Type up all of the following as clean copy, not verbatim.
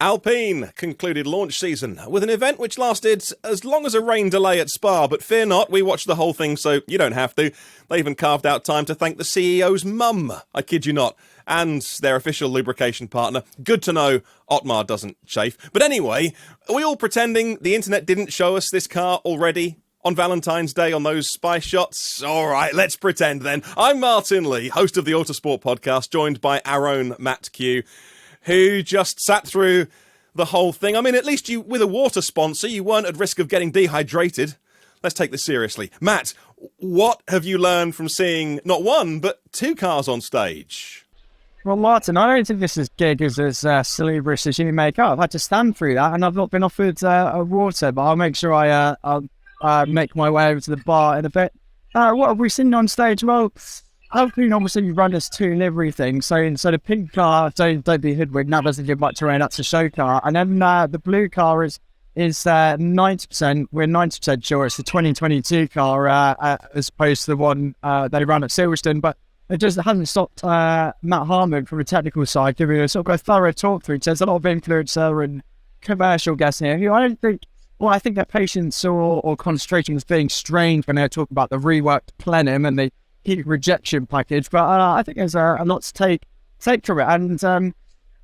Alpine concluded launch season with an event which lasted as long as a rain delay at Spa, but fear not, we watched the whole thing so you don't have to. They even carved out time to thank the CEO's mum, I kid you not, and their official lubrication partner. Good to know Otmar doesn't chafe. But anyway, are we all pretending the internet didn't show us this car already on Valentine's Day on those spy shots? All right, let's pretend then. I'm Martyn Lee, host of the Autosport podcast, joined by our own Matt Q, who just sat through the whole thing. I mean, at least you, with a water sponsor, you weren't at risk of getting dehydrated. Let's take this seriously. Matt, what have you learned from seeing not one, but two cars on stage? Well, Martin, I don't think this is gig as salubrious as you make up. I've had to stand through that, and I've not been offered water, but I'll make sure I'll make my way over to the bar in a bit. What have we seen on stage? Well, Alpine obviously run us two livery things. So the pink car, don't be hoodwinked, that doesn't give much away, that's a show car. And then the blue car is 90%, we're 90% sure it's the 2022 car as opposed to the one they ran at Silverstone. But it hasn't stopped Matt Harmon from a technical side giving a sort of a thorough talk through. So there's a lot of influencer and commercial guests here who I think their patience or concentration was being strained when they were talking about the reworked plenum and the heat rejection package, but I think there's a lot to take from it, and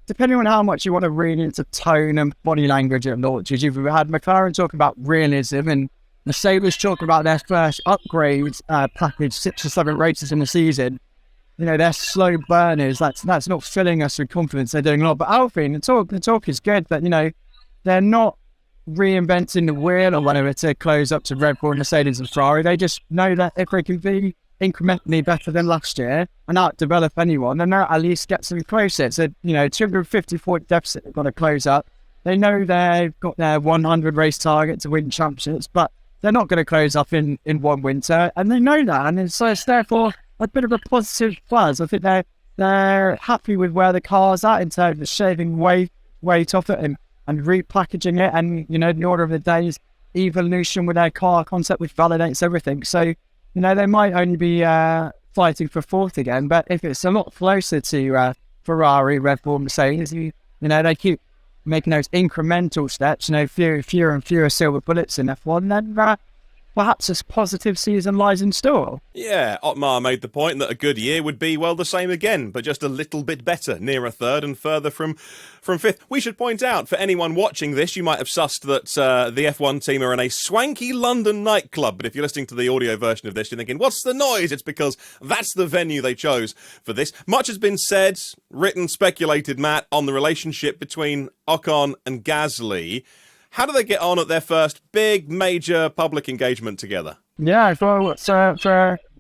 depending on how much you want to read into tone and body language at launches, you've had McLaren talk about realism and Mercedes talking about their first upgrade package 6 or 7 races in the season. You know, they're slow burners. That's not filling us with confidence. They're doing a lot, but Alpine, the talk is good, but you know, they're not reinventing the wheel or whatever to close up to Red Bull, Mercedes and Ferrari. They just know that if they can be incrementally better than last year and out-develop anyone, then they'll at least get some closer. It's a 250-point deficit they've got to close up. They know they've got their 100 race target to win championships, but they're not going to close up in one winter, and they know that, and so it's therefore a bit of a positive buzz. I think they're happy with where the car's at in terms of shaving weight off it and repackaging it, and the order of the day is evolution with their car concept, which validates everything. So they might only be fighting for fourth again, but if it's a lot closer to Ferrari, Red Bull, Mercedes, they keep making those incremental steps, fewer and fewer silver bullets in F1, then perhaps a positive season lies in store. Yeah, Otmar made the point that a good year would be, well, the same again, but just a little bit better, nearer third and further from fifth. We should point out, for anyone watching this, you might have sussed that the F1 team are in a swanky London nightclub, but if you're listening to the audio version of this, you're thinking, what's the noise? It's because that's the venue they chose for this. Much has been said, written, speculated, Matt, on the relationship between Ocon and Gasly. How do they get on at their first big, major public engagement together? Yeah, for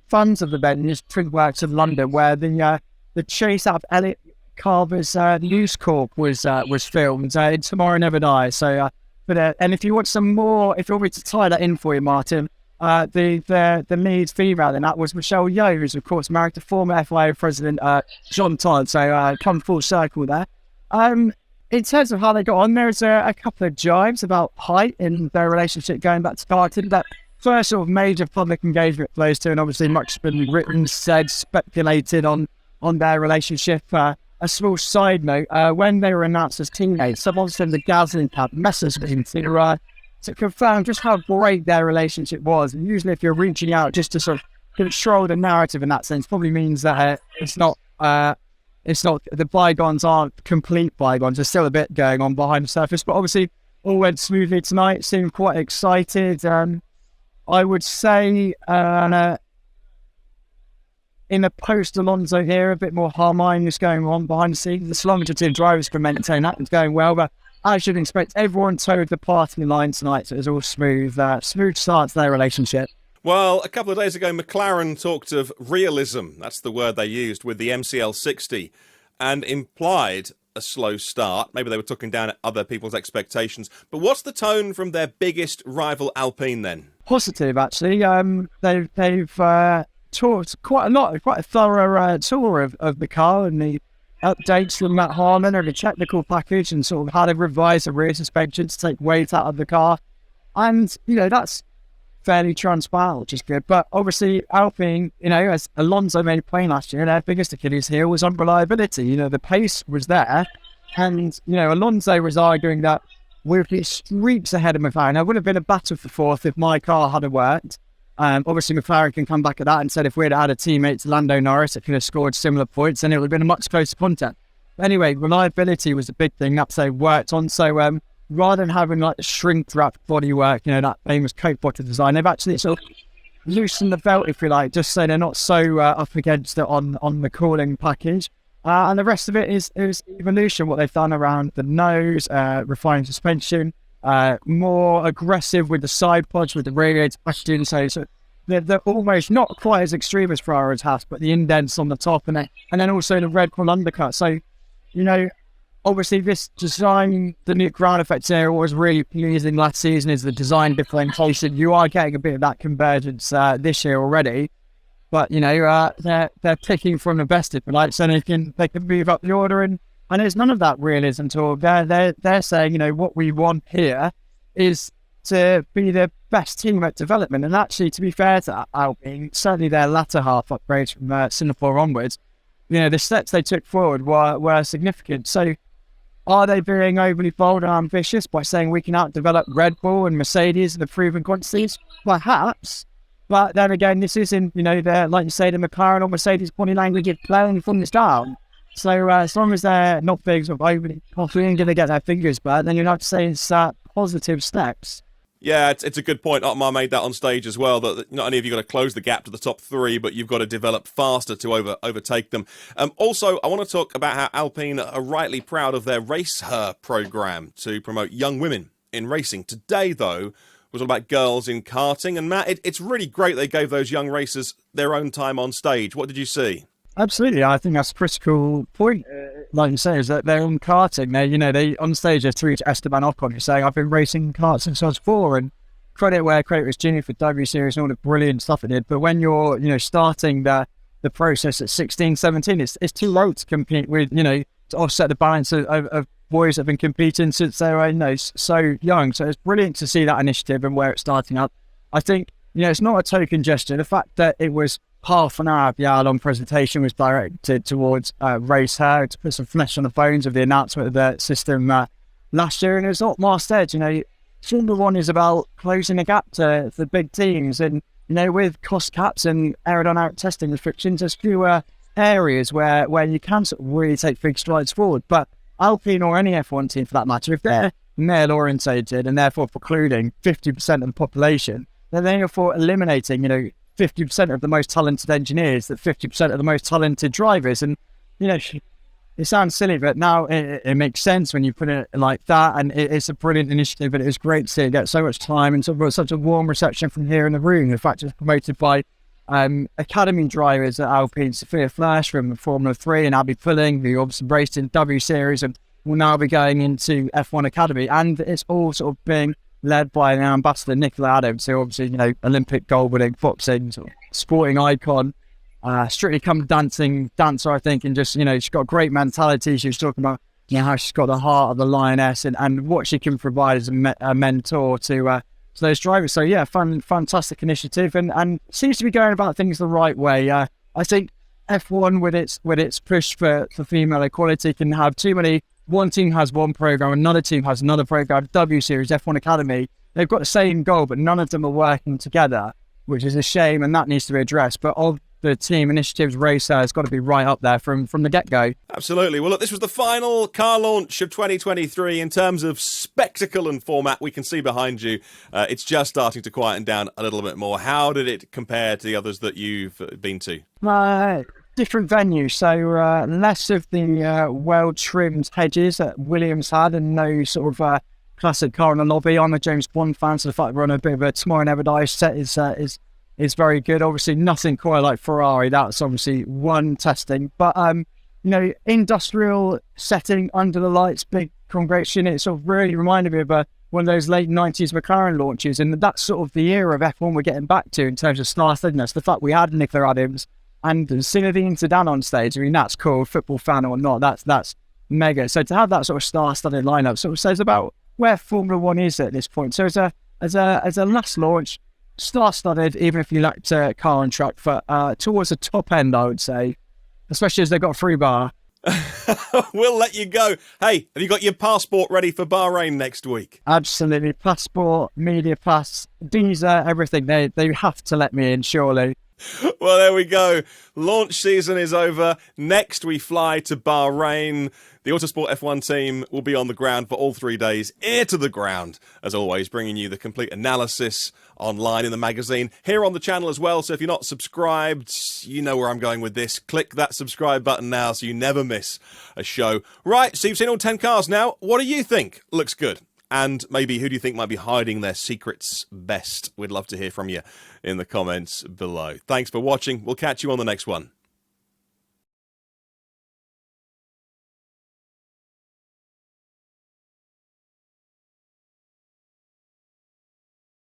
fans of the venue, Print Works of London, where the chase out of Elliot Carver's News Corp was filmed. Tomorrow Never Dies. So, and if you want some more, if you want me to tie that in for you, Martin, the lead female in that was Michelle Yeoh, who's of course married to former FIA president John Todd. So come full circle there. In terms of how they got on, there's a couple of jibes about height in their relationship going back to starting. That first sort of major public engagement flows to, and obviously much has been written, said, speculated on their relationship. A small side note, when they were announced as teammates, someone said the Gasly had messaged me to confirm just how great their relationship was. And usually if you're reaching out just to sort of control the narrative in that sense, probably means that it's not the bygones aren't complete bygones. There's still a bit going on behind the surface, but obviously all went smoothly tonight. Seemed quite excited. I would say in a post-Alonso here, a bit more harmonious going on behind the scenes. As long as the two drivers can maintain that, it's going well. But I should expect everyone towed the party line tonight, so it was all smooth. Smooth start to their relationship. Well, a couple of days ago, McLaren talked of realism, that's the word they used, with the MCL60, and implied a slow start. Maybe they were talking down at other people's expectations. But what's the tone from their biggest rival, Alpine, then? Positive, actually. They've talked quite a thorough tour of the car and the updates from Matt Harmon and the technical package and sort of how to revise the rear suspension to take weight out of the car. And, that's fairly transparent, which is good. But obviously Alpine, as Alonso made plain last year, their biggest Achilles heel was unreliability. The pace was there, And, Alonso was arguing that we're streaks ahead of McLaren. It would have been a battle for fourth if my car hadn't worked. Obviously, McLaren can come back at that and said if we'd had a teammate to Lando Norris that could have scored similar points, then it would have been a much closer contest. But anyway, reliability was a big thing that they worked on. So rather than having like the shrink-wrapped bodywork, that famous coat bottle design, they've actually sort of loosened the belt, if you like, just so they're not so up against it on the cooling package. And the rest of it is evolution, what they've done around the nose, refining suspension, more aggressive with the side pods, with the radiator packaging. So they're almost not quite as extreme as Ferrari's has, but the indents on the top and then also the red Bull undercut. So, obviously this design, the new ground effects area, what was really pleasing last season is the design differentiation. You are getting a bit of that convergence this year already. But, they're picking from the best, if you like, so they can move up the order. And there's none of that realism at all. They're saying, what we want here is to be the best team at development. And actually, to be fair to Alpine, certainly their latter half upgrades from Singapore onwards, the steps they took forward were significant. So are they being overly bold and ambitious by saying we can outdevelop Red Bull and Mercedes in the proven quantities? Perhaps. But then again, this isn't, like you say, the McLaren or Mercedes body language is playing from this down. So as long as they're not being sort of overly confident, going to get their fingers burnt, then you'll have to say it's positive steps. Yeah, it's a good point. Otmar made that on stage as well, that not only have you got to close the gap to the top three, but you've got to develop faster to overtake them. Also, I want to talk about how Alpine are rightly proud of their Race Her programme to promote young women in racing. Today, though, was all about girls in karting. And Matt, it's really great they gave those young racers their own time on stage. What did you see? Absolutely. I think that's a critical point. Like you say, is that they're on karting. They on stage, they're through to Esteban Ocon, who's saying, I've been racing karts since I was 4. And credit where credit was due for W Series and all the brilliant stuff it did. But when you're, starting the process at 16, 17, it's too low to compete with, to offset the balance of boys that have been competing since they were, so young. So it's brilliant to see that initiative and where it's starting up. I think, it's not a token gesture. The fact that it was half an hour of the hour-long presentation was directed towards Race Her, to put some flesh on the bones of the announcement of the system last year. And it's not Master Edge, Formula One is about closing the gap to the big teams. And, with cost caps and aerodynamic testing restrictions, there's fewer areas where you can sort of really take big strides forward. But Alpine or any F1 team for that matter, if they're male-orientated and therefore precluding 50% of the population, then therefore eliminating, 50% of the most talented engineers, that 50% of the most talented drivers. And, it sounds silly, but now it makes sense when you put it like that. And it's a brilliant initiative, and it was great to see it get so much time and such a warm reception from here in the room. In fact, it was promoted by academy drivers at Alpine, Sophia Flash from Formula 3 and Abby Pulling, who obviously raced in W Series and will now be going into F1 Academy. And it's all sort of being led by an ambassador, Nicola Adams, who obviously, Olympic gold winning boxing, sort of sporting icon, strictly come dancer, I think, and just, she's got a great mentality. She was talking about, how she's got the heart of the lioness and what she can provide as a mentor to those drivers. So yeah, fantastic initiative, and seems to be going about things the right way. I think F1 with its push for female equality can have too many. One team has one program, another team has another program. W Series, F1 Academy, they've got the same goal, but none of them are working together, which is a shame, and that needs to be addressed. But of the team initiatives, Racer has got to be right up there from the get-go. Absolutely. Well, look, this was the final car launch of 2023 in terms of spectacle and format. We can see behind you, it's just starting to quieten down a little bit more. How did it compare to the others that you've been to? Different venues, so less of the well-trimmed hedges that Williams had, and no sort of classic car in the lobby. I'm a James Bond fan, so the fact that we're on a bit of a Tomorrow Never Dies set is very good. Obviously, nothing quite like Ferrari. That's obviously one testing, but industrial setting under the lights, big congregation. It sort of really reminded me of one of those late 90s McLaren launches, and that's sort of the era of F1 we're getting back to in terms of star-studdedness. The fact we had Nicola Adams and Zinedine Zidane on stage, I mean, that's cool, football fan or not, that's mega. So to have that sort of star-studded lineup sort of says about where Formula One is at this point. So as a last launch, star-studded, even if you lacked car and truck, for towards the top end, I would say, especially as they've got a free bar. We'll let you go. Hey, have you got your passport ready for Bahrain next week? Absolutely. Passport, media pass, visa, everything. They have to let me in, surely. Well, there we go. Launch season is over. Next, we fly to Bahrain. The Autosport F1 team will be on the ground for all 3 days, ear to the ground, as always, bringing you the complete analysis online in the magazine, here on the channel as well. So if you're not subscribed, you know where I'm going with this. Click that subscribe button now so you never miss a show. Right, so you've seen all 10 cars now. What do you think looks good? And maybe who do you think might be hiding their secrets best? We'd love to hear from you in the comments below. Thanks for watching. We'll catch you on the next one.